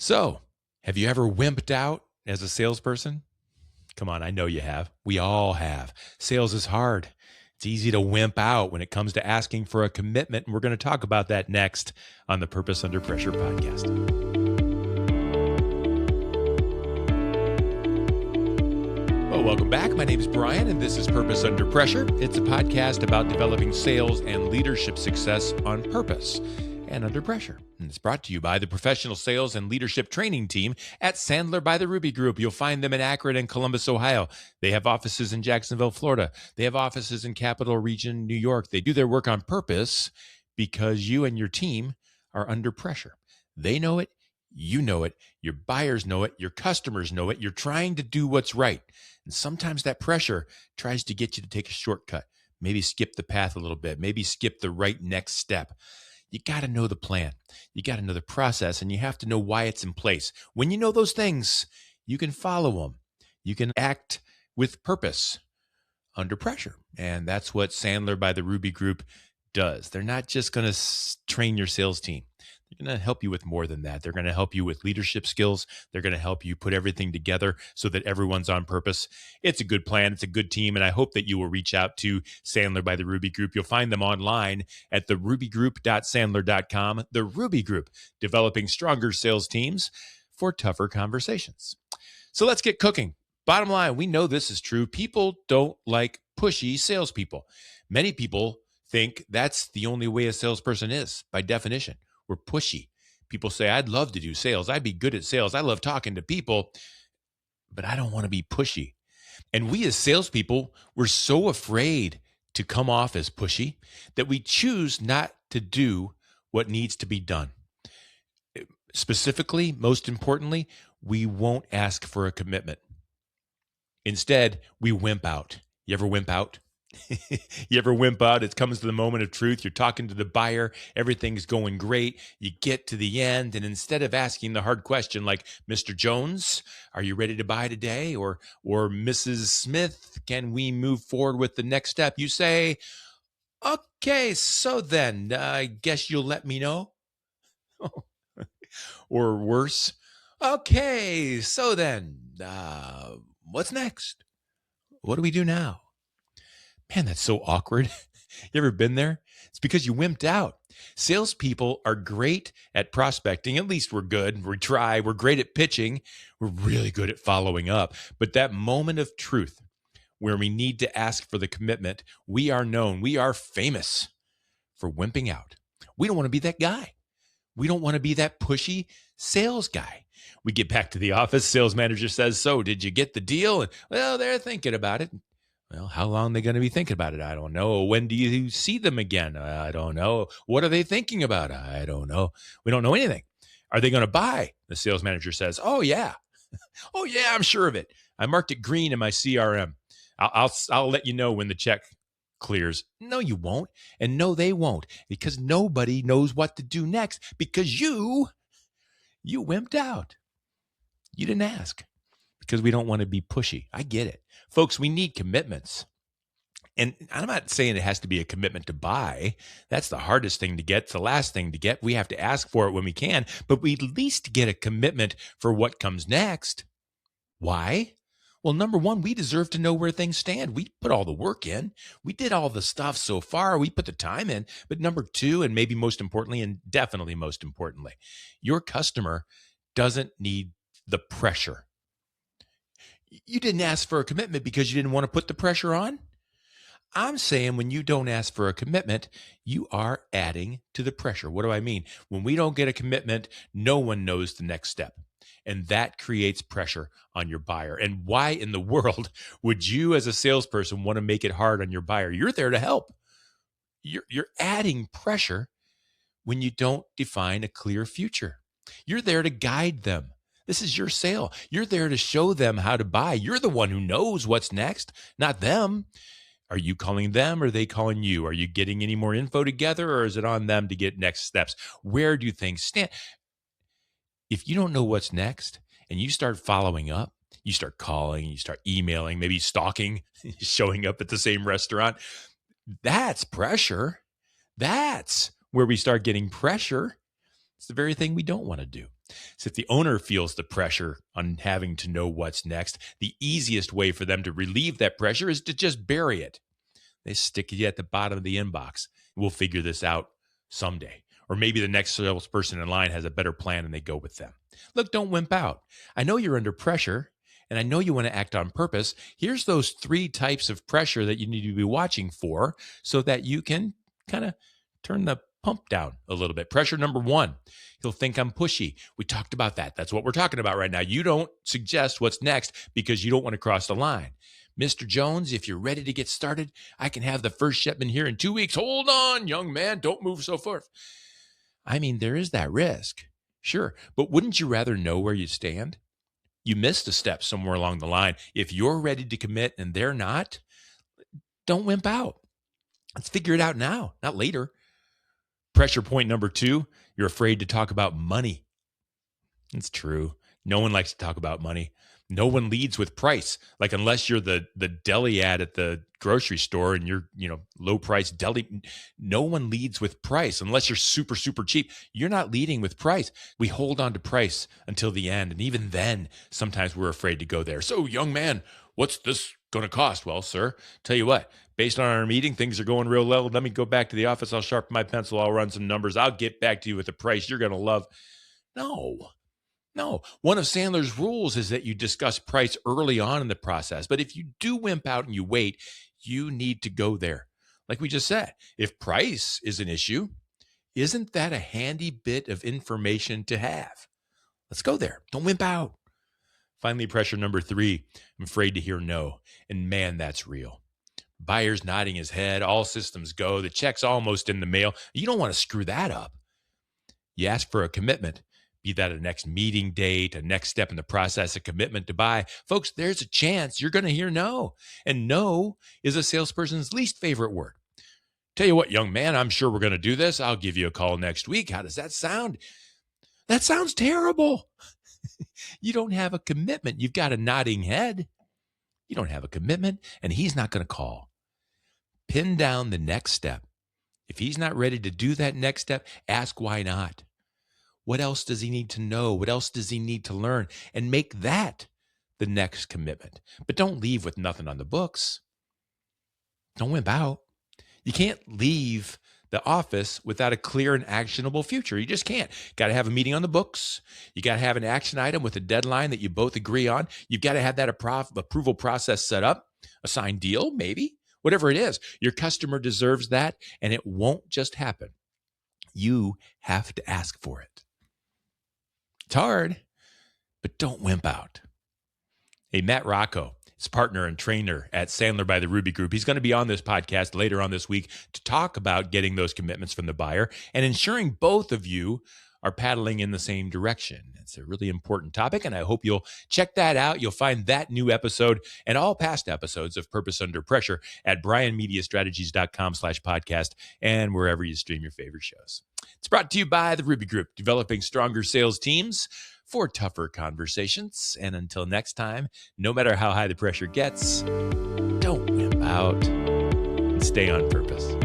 So, have you ever wimped out as a salesperson? Come on, I know you have. We all have. Sales is hard. It's easy to wimp out when it comes to asking for a commitment. And we're going to talk about that next on the Purpose Under Pressure podcast. Well, welcome back. My name is Bryan, and this is Purpose Under Pressure. It's a podcast about developing sales and leadership success on purpose and under pressure. And it's brought to you by the professional sales and leadership training team at Sandler by the Ruby Group. You'll find them in Akron and Columbus, Ohio. They have offices in Jacksonville, Florida. They have offices in Capital Region, New York. They do their work on purpose because you and your team are under pressure. They know it. You know it. Your buyers know it. Your customers know it. You're trying to do what's right. And sometimes that pressure tries to get you to take a shortcut, maybe skip the path a little bit, maybe skip the right next step. You got to know the plan. You got to know the process, and you have to know why it's in place. When you know those things, you can follow them. You can act with purpose under pressure. And that's what Sandler by the Ruby Group does. They're not just going to train your sales team. They're going to help you with more than that. They're going to help you with leadership skills. They're going to help you put everything together so that everyone's on purpose. It's a good plan. It's a good team. And I hope that you will reach out to Sandler by the Ruby Group. You'll find them online at therubygroup.sandler.com. The Ruby Group, developing stronger sales teams for tougher conversations. So let's get cooking. Bottom line, we know this is true. People don't like pushy salespeople. Many people think that's the only way a salesperson is, by definition. We're pushy. People say, I'd love to do sales. I'd be good at sales. I love talking to people, but I don't want to be pushy. And we as salespeople, we're so afraid to come off as pushy that we choose not to do what needs to be done. Specifically, most importantly, we won't ask for a commitment. Instead, we wimp out. You ever wimp out? You ever wimp out? It comes to the moment of truth. You're talking to the buyer. Everything's going great. You get to the end, and instead of asking the hard question like, Mr. Jones, are you ready to buy today? Or Mrs. Smith, can we move forward with the next step? You say, okay, so then I guess you'll let me know. Or worse, okay, so then what's next? What do we do now? Man, that's so awkward. You ever been there? It's because you wimped out. Salespeople are great at prospecting. At least we're good. We try. We're great at pitching. We're really good at following up. But that moment of truth where we need to ask for the commitment, we are known. We are famous for wimping out. We don't want to be that guy. We don't want to be that pushy sales guy. We get back to the office. Sales manager says, so did you get the deal? And well, they're thinking about it. Well, how long are they going to be thinking about it? I don't know. When do you see them again? I don't know. What are they thinking about? I don't know. We don't know anything. Are they going to buy? The sales manager says, oh, yeah. Oh, yeah, I'm sure of it. I marked it green in my CRM. I'll let you know when the check clears. No, you won't. And no, they won't, because nobody knows what to do next because you wimped out. You didn't ask because we don't want to be pushy. I get it. Folks, we need commitments. And I'm not saying it has to be a commitment to buy. That's the hardest thing to get. It's the last thing to get. We have to ask for it when we can, but we at least get a commitment for what comes next. Why? Well, number one, we deserve to know where things stand. We put all the work in. We did all the stuff so far. We put the time in. But number two, and maybe most importantly, and definitely most importantly, your customer doesn't need the pressure. You didn't ask for a commitment because you didn't want to put the pressure on. I'm saying when you don't ask for a commitment, you are adding to the pressure. What do I mean? When we don't get a commitment, no one knows the next step. And that creates pressure on your buyer. And why in the world would you as a salesperson want to make it hard on your buyer? You're there to help. You're adding pressure when you don't define a clear future. You're there to guide them. This is your sale. You're there to show them how to buy. You're the one who knows what's next, not them. Are you calling them or are they calling you? Are you getting any more info together or is it on them to get next steps? Where do things stand? If you don't know what's next and you start following up, you start calling, you start emailing, maybe stalking, showing up at the same restaurant, that's pressure. That's where we start getting pressure. It's the very thing we don't want to do. So if the owner feels the pressure on having to know what's next, the easiest way for them to relieve that pressure is to just bury it. They stick you at the bottom of the inbox. We'll figure this out someday. Or maybe the next salesperson in line has a better plan and they go with them. Look, don't wimp out. I know you're under pressure and I know you want to act on purpose. Here's those 3 types of pressure that you need to be watching for so that you can kind of turn the pump down a little bit. Pressure number 1, he'll think I'm pushy. We talked about that. That's what we're talking about right now. You don't suggest what's next because you don't want to cross the line. Mr. Jones, if you're ready to get started, I can have the first shipment here in 2 weeks. Hold on, young man. Don't move so forth. I mean, there is that risk. Sure. But wouldn't you rather know where you stand? You missed a step somewhere along the line. If you're ready to commit and they're not, don't wimp out. Let's figure it out now, not later. Pressure point number 2, you're afraid to talk about money. It's true. No one likes to talk about money. No one leads with price. Like unless you're the deli ad at the grocery store and you're, low price deli, no one leads with price unless you're super, super cheap. You're not leading with price. We hold on to price until the end. And even then, sometimes we're afraid to go there. So young man, what's this going to cost? Well, sir, tell you what, based on our meeting, things are going real low. Let me go back to the office. I'll sharpen my pencil. I'll run some numbers. I'll get back to you with the price you're going to love. No, one of Sandler's rules is that you discuss price early on in the process. But if you do wimp out and you wait, you need to go there. Like we just said, if price is an issue, isn't that a handy bit of information to have? Let's go there. Don't wimp out. Finally, pressure number 3, I'm afraid to hear no. And man, that's real. Buyer's nodding his head. All systems go. The check's almost in the mail. You don't want to screw that up. You ask for a commitment. Be that a next meeting date, a next step in the process, a commitment to buy. Folks, there's a chance you're going to hear no. And no is a salesperson's least favorite word. Tell you what, young man, I'm sure we're going to do this. I'll give you a call next week. How does that sound? That sounds terrible. You don't have a commitment. You've got a nodding head. You don't have a commitment, and he's not going to call. Pin down the next step. If he's not ready to do that next step, ask why not. What else does he need to know? What else does he need to learn? And make that the next commitment. But don't leave with nothing on the books. Don't wimp out. You can't leave the office without a clear and actionable future. You just can't. Got to have a meeting on the books. You got to have an action item with a deadline that you both agree on. You've got to have that approval process set up, a signed deal, maybe, whatever it is. Your customer deserves that, and it won't just happen. You have to ask for it. It's hard, but don't wimp out. Hey, Matt Rocco, his partner and trainer at Sandler by the Ruby Group. He's going to be on this podcast later on this week to talk about getting those commitments from the buyer and ensuring both of you are paddling in the same direction. It's a really important topic, and I hope you'll check that out. You'll find that new episode and all past episodes of Purpose Under Pressure at bryanmediastrategies.com/podcast and wherever you stream your favorite shows. It's brought to you by the Ruby Group, developing stronger sales teams for tougher conversations. And until next time, no matter how high the pressure gets, don't wimp out and stay on purpose.